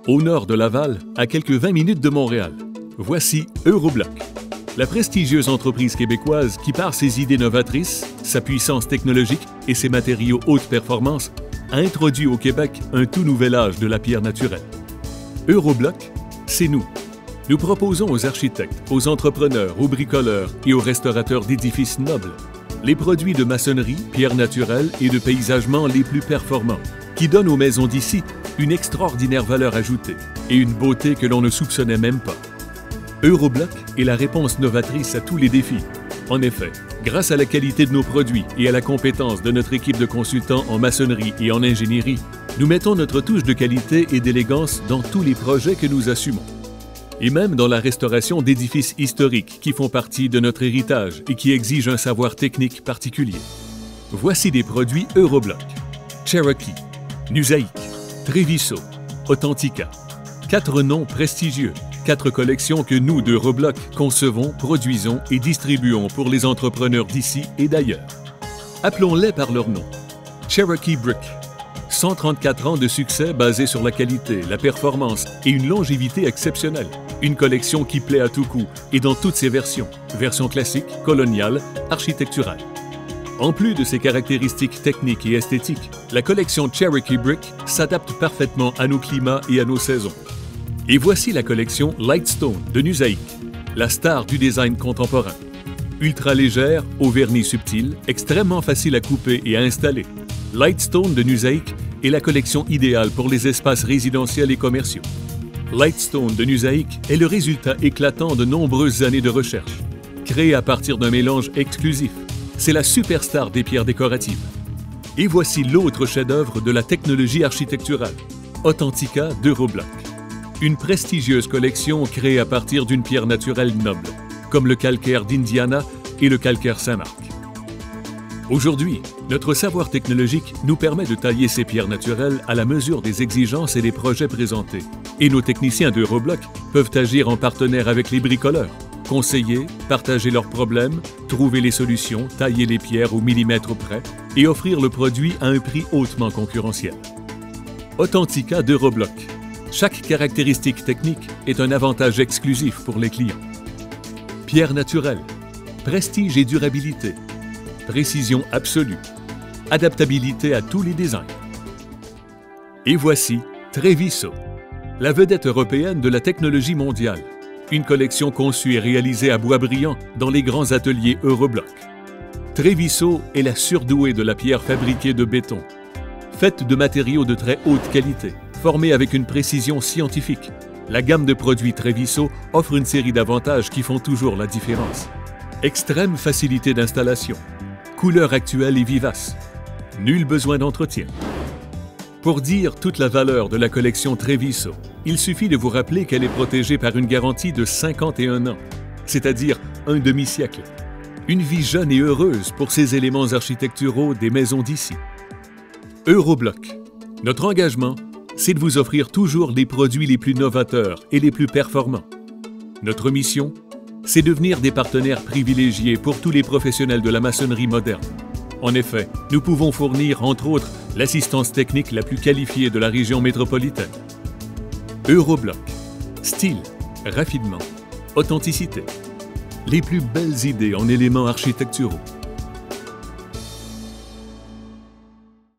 Au nord de Laval, à quelques 20 minutes de Montréal, voici Eurobloc, la prestigieuse entreprise québécoise qui, par ses idées novatrices, sa puissance technologique et ses matériaux haute performance, a introduit au Québec un tout nouvel âge de la pierre naturelle. Eurobloc, c'est nous. Nous proposons aux architectes, aux entrepreneurs, aux bricoleurs et aux restaurateurs d'édifices nobles les produits de maçonnerie, pierre naturelle et de paysagement les plus performants, qui donnent aux maisons d'ici une extraordinaire valeur ajoutée et une beauté que l'on ne soupçonnait même pas. Eurobloc est la réponse novatrice à tous les défis. En effet, grâce à la qualité de nos produits et à la compétence de notre équipe de consultants en maçonnerie et en ingénierie, nous mettons notre touche de qualité et d'élégance dans tous les projets que nous assumons. Et même dans la restauration d'édifices historiques qui font partie de notre héritage et qui exigent un savoir technique particulier. Voici des produits Eurobloc. Cherokee, Nusaïque, Treviso, Authentica. 4 noms prestigieux, 4 collections que nous, d'Eurobloc, concevons, produisons et distribuons pour les entrepreneurs d'ici et d'ailleurs. Appelons-les par leur nom. Cherokee Brick. 134 ans de succès basés sur la qualité, la performance et une longévité exceptionnelle. Une collection qui plaît à tout coup et dans toutes ses versions. Version classique, coloniale, architecturale. En plus de ses caractéristiques techniques et esthétiques, la collection Cherokee Brick s'adapte parfaitement à nos climats et à nos saisons. Et voici la collection Lightstone de Nusaïque, la star du design contemporain. Ultra légère, au vernis subtil, extrêmement facile à couper et à installer. Lightstone de Nusaïque est la collection idéale pour les espaces résidentiels et commerciaux. Lightstone de Nusaïque est le résultat éclatant de nombreuses années de recherche. Créé à partir d'un mélange exclusif, c'est la superstar des pierres décoratives. Et voici l'autre chef-d'œuvre de la technologie architecturale, Authentica d'Eurobloc. Une prestigieuse collection créée à partir d'une pierre naturelle noble, comme le calcaire d'Indiana et le calcaire Saint-Marc. Aujourd'hui, notre savoir technologique nous permet de tailler ces pierres naturelles à la mesure des exigences et des projets présentés. Et nos techniciens d'Eurobloc peuvent agir en partenaire avec les bricoleurs, conseiller, partager leurs problèmes, trouver les solutions, tailler les pierres au millimètre près et offrir le produit à un prix hautement concurrentiel. Authentica d'Eurobloc. Chaque caractéristique technique est un avantage exclusif pour les clients. Pierre naturelle, prestige et durabilité, précision absolue, adaptabilité à tous les designs. Et voici Treviso, la vedette européenne de la technologie mondiale. Une collection conçue et réalisée à Boisbriand dans les grands ateliers Eurobloc. Treviso est la surdouée de la pierre fabriquée de béton, faite de matériaux de très haute qualité, formée avec une précision scientifique. La gamme de produits Treviso offre une série d'avantages qui font toujours la différence. Extrême facilité d'installation, couleur actuelle et vivace, nul besoin d'entretien. Pour dire toute la valeur de la collection Treviso, il suffit de vous rappeler qu'elle est protégée par une garantie de 51 ans, c'est-à-dire un demi-siècle. Une vie jeune et heureuse pour ces éléments architecturaux des maisons d'ici. Eurobloc. Notre engagement, c'est de vous offrir toujours les produits les plus novateurs et les plus performants. Notre mission, c'est devenir des partenaires privilégiés pour tous les professionnels de la maçonnerie moderne. En effet, nous pouvons fournir, entre autres, l'assistance technique la plus qualifiée de la région métropolitaine. Eurobloc. Style, raffinement, authenticité. Les plus belles idées en éléments architecturaux.